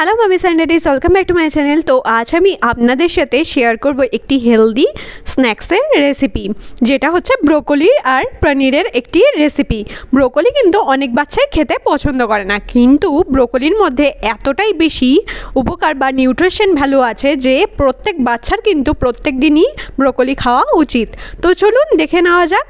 Hello মামিস and daddy's, welcome back to my channel. তো আজ আমি আপনাদের সাথে শেয়ার করব একটি হেলদি স্ন্যাক্সের রেসিপি, যেটা হচ্ছে ব্রোকলি আর পনিরের একটি রেসিপি। ব্রোকলি কিন্তু অনেক বাচ্চাই খেতে পছন্দ করে না, কিন্তু ব্রোকলির মধ্যে এতটাই বেশি উপকার বা নিউট্রিশন ভ্যালু আছে যে প্রত্যেক বাচ্চার কিন্তু প্রত্যেক দিনই ব্রোকলি খাওয়া উচিত। তো চলুন দেখে নেওয়া যাক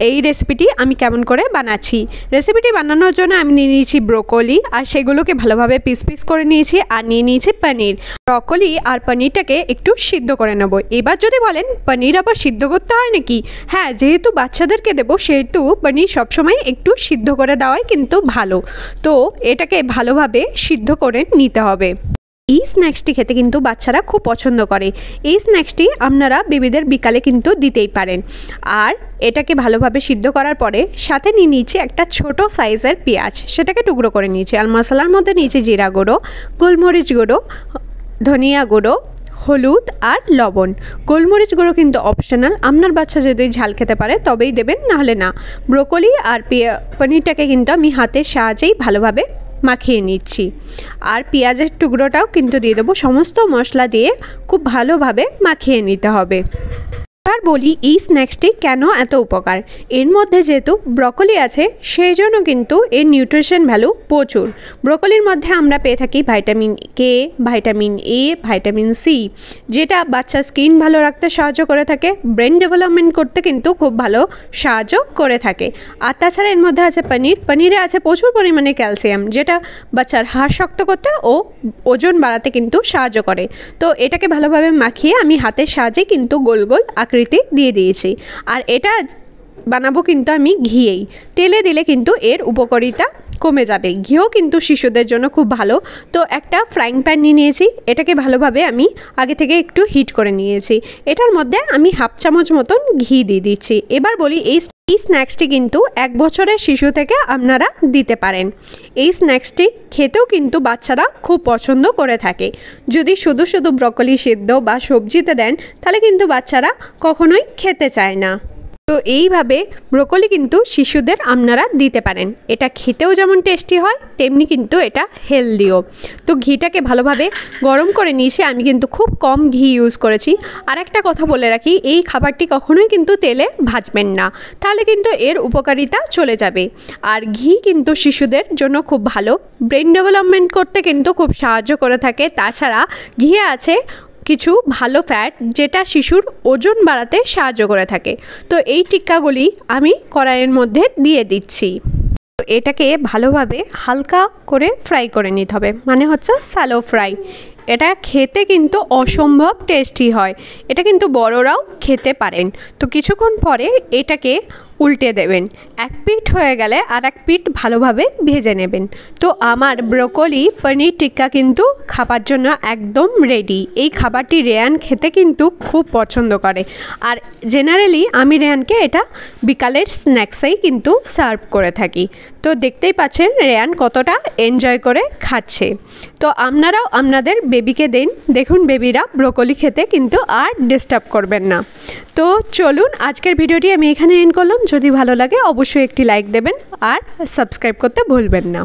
এই রেসিপিটি আমি কেমন করে বানাচ্ছি। রেসিপিটি বানানোর জন্য আমি নিয়ে নিয়েছি ব্রোকলি, আর সেগুলোকে ভালোভাবে পিস পিস করে নিয়েছি, আর নিয়ে নিয়েছি পনির। ব্রোকলি আর পনিরটাকে একটু সিদ্ধ করে নেব। এবার যদি বলেন পনির আবার সিদ্ধ করতে হয় নাকি, হ্যাঁ, যেহেতু বাচ্চাদেরকে দেবো সেহেতু পনির সবসময় একটু সিদ্ধ করে দেওয়াই কিন্তু ভালো। তো এটাকে ভালোভাবে সিদ্ধ করে নিতে হবে। এই স্ন্যাক্সটি খেতে কিন্তু বাচ্চারা খুব পছন্দ করে। এই স্ন্যাক্সটি আপনারা বেবিদের বিকালে কিন্তু দিতেই পারেন। আর এটাকে ভালোভাবে সিদ্ধ করার পরে সাথে নিয়ে নিয়েছি একটা ছোট সাইজের পেঁয়াজ, সেটাকে টুকরো করে নিয়েছি। আর মশলার মধ্যে নিয়েছি জিরা গুঁড়ো, গোলমরিচ গুঁড়ো, ধনিয়া গুঁড়ো, হলুদ আর লবণ। গোলমরিচ গুঁড়ো কিন্তু অপশনাল, আপনার বাচ্চা যদি ঝাল খেতে পারে তবেই দেবেন, নাহলে না। ব্রোকলি আর পনিরটাকে কিন্তু আমি হাতের সাহায্যেই ভালোভাবে মাখিয়ে নিচ্ছি। আর পেঁয়াজের টুকরোটাও কিন্তু দিয়ে দেবো। সমস্ত মশলা দিয়ে খুব ভালোভাবে মাখিয়ে নিতে হবে। এবার বলি এই স্ন্যাক্সটি কেন এত উপকার। এর মধ্যে যেহেতু ব্রোকলি আছে সেই জন্য কিন্তু এর নিউট্রিশন ভ্যালু প্রচুর। ব্রোকলির মধ্যে আমরা পেয়ে থাকি vitamin K, vitamin A, vitamin C, যেটা বাচ্চার স্কিন ভালো রাখতে সাহায্য করে থাকে, ব্রেন ডেভেলপমেন্ট করতে কিন্তু খুব ভালো সাহায্য করে থাকে। আর তাছাড়া এর মধ্যে আছে পনিরে আছে প্রচুর পরিমাণে ক্যালসিয়াম, যেটা বাচ্চার হাড় শক্ত করতে ও ওজন বাড়াতে কিন্তু সাহায্য করে। তো এটাকে ভালোভাবে মাখিয়ে আমি হাতের সাহায্যে কিন্তু গোল গোল আকৃতি দিয়ে দিয়েছি। আর এটা বানাবো কিন্তু আমি ঘিয়েই, তেলে দিলে কিন্তু এর উপকারিতা কমে যাবে। ঘিও কিন্তু শিশুদের জন্য খুব ভালো। তো একটা ফ্রাইং প্যান নিয়ে নিয়েছি, এটাকে ভালোভাবে আমি আগে থেকে একটু হিট করে নিয়েছি। এটার মধ্যে আমি হাফ চামচ মতন ঘি দিয়ে দিচ্ছি। এবার বলি এই স্ন্যাক্সটি কিন্তু 1 বছরের শিশু থেকে আপনারা দিতে পারেন। এই স্ন্যাক্সটি খেতেও কিন্তু বাচ্চারা খুব পছন্দ করে থাকে। যদি শুধু শুধু ব্রোকলি সিদ্ধ বা সবজিতে দেন তাহলে কিন্তু বাচ্চারা কখনোই খেতে চায় না। তো এইভাবে ব্রোকলি কিন্তু শিশুদের আপনারা দিতে পারেন। এটা খেতেও যেমন টেস্টি হয় তেমনি কিন্তু এটা হেলদিও। তো ঘিটাকে ভালোভাবে গরম করে নিয়েছি, আমি কিন্তু খুব কম ঘি ইউজ করেছি। আর একটা কথা বলে রাখি, এই খাবারটি কখনোই কিন্তু তেলে ভাজবেন না, তাহলে কিন্তু এর উপকারিতা চলে যাবে। আর ঘি কিন্তু শিশুদের জন্য খুব ভালো, ব্রেন ডেভেলপমেন্ট করতে কিন্তু খুব সাহায্য করে থাকে। তাছাড়া ঘিয়ে আছে কিছু ভালো ফ্যাট, যেটা শিশুর ওজন বাড়াতে সাহায্য করে থাকে। তো এই টিক্কাগুলি আমি কড়াইয়ের মধ্যে দিয়ে দিচ্ছি। তো এটাকে ভালোভাবে হালকা করে ফ্রাই করে নিতে হবে, মানে হচ্ছে স্যালো ফ্রাই। এটা খেতে কিন্তু অসম্ভব টেস্টি হয়, এটা কিন্তু বড়রাও খেতে পারেন। তো কিছুক্ষণ পরে এটাকে উল্টে দেবেন, এক পিঠ হয়ে গেলে আর এক পিঠ ভালোভাবে ভেজে নেবেন। তো আমার ব্রোকলি পনির টিক্কা কিন্তু খাবার জন্য একদম রেডি। এই খাবারটি রেয়ান খেতে কিন্তু খুব পছন্দ করে। আর জেনারেলি আমি রেয়ানকে এটা বিকালের স্ন্যাক্সেই কিন্তু সার্ভ করে থাকি। তো দেখতেই পাচ্ছেন রেয়ান কতটা এনজয় করে খাচ্ছে। তো আপনারাও আপনাদের বেবিকে দিন, দেখুন বেবিরা ব্রোকলি খেতে কিন্তু আর ডিস্টার্ব করবেন না। তো চলুন আজকের ভিডিওটি আমি এখানে এন্ড করলাম। যদি ভালো লাগে অবশ্যই একটি লাইক দেবেন আর সাবস্ক্রাইব করতে ভুলবেন না।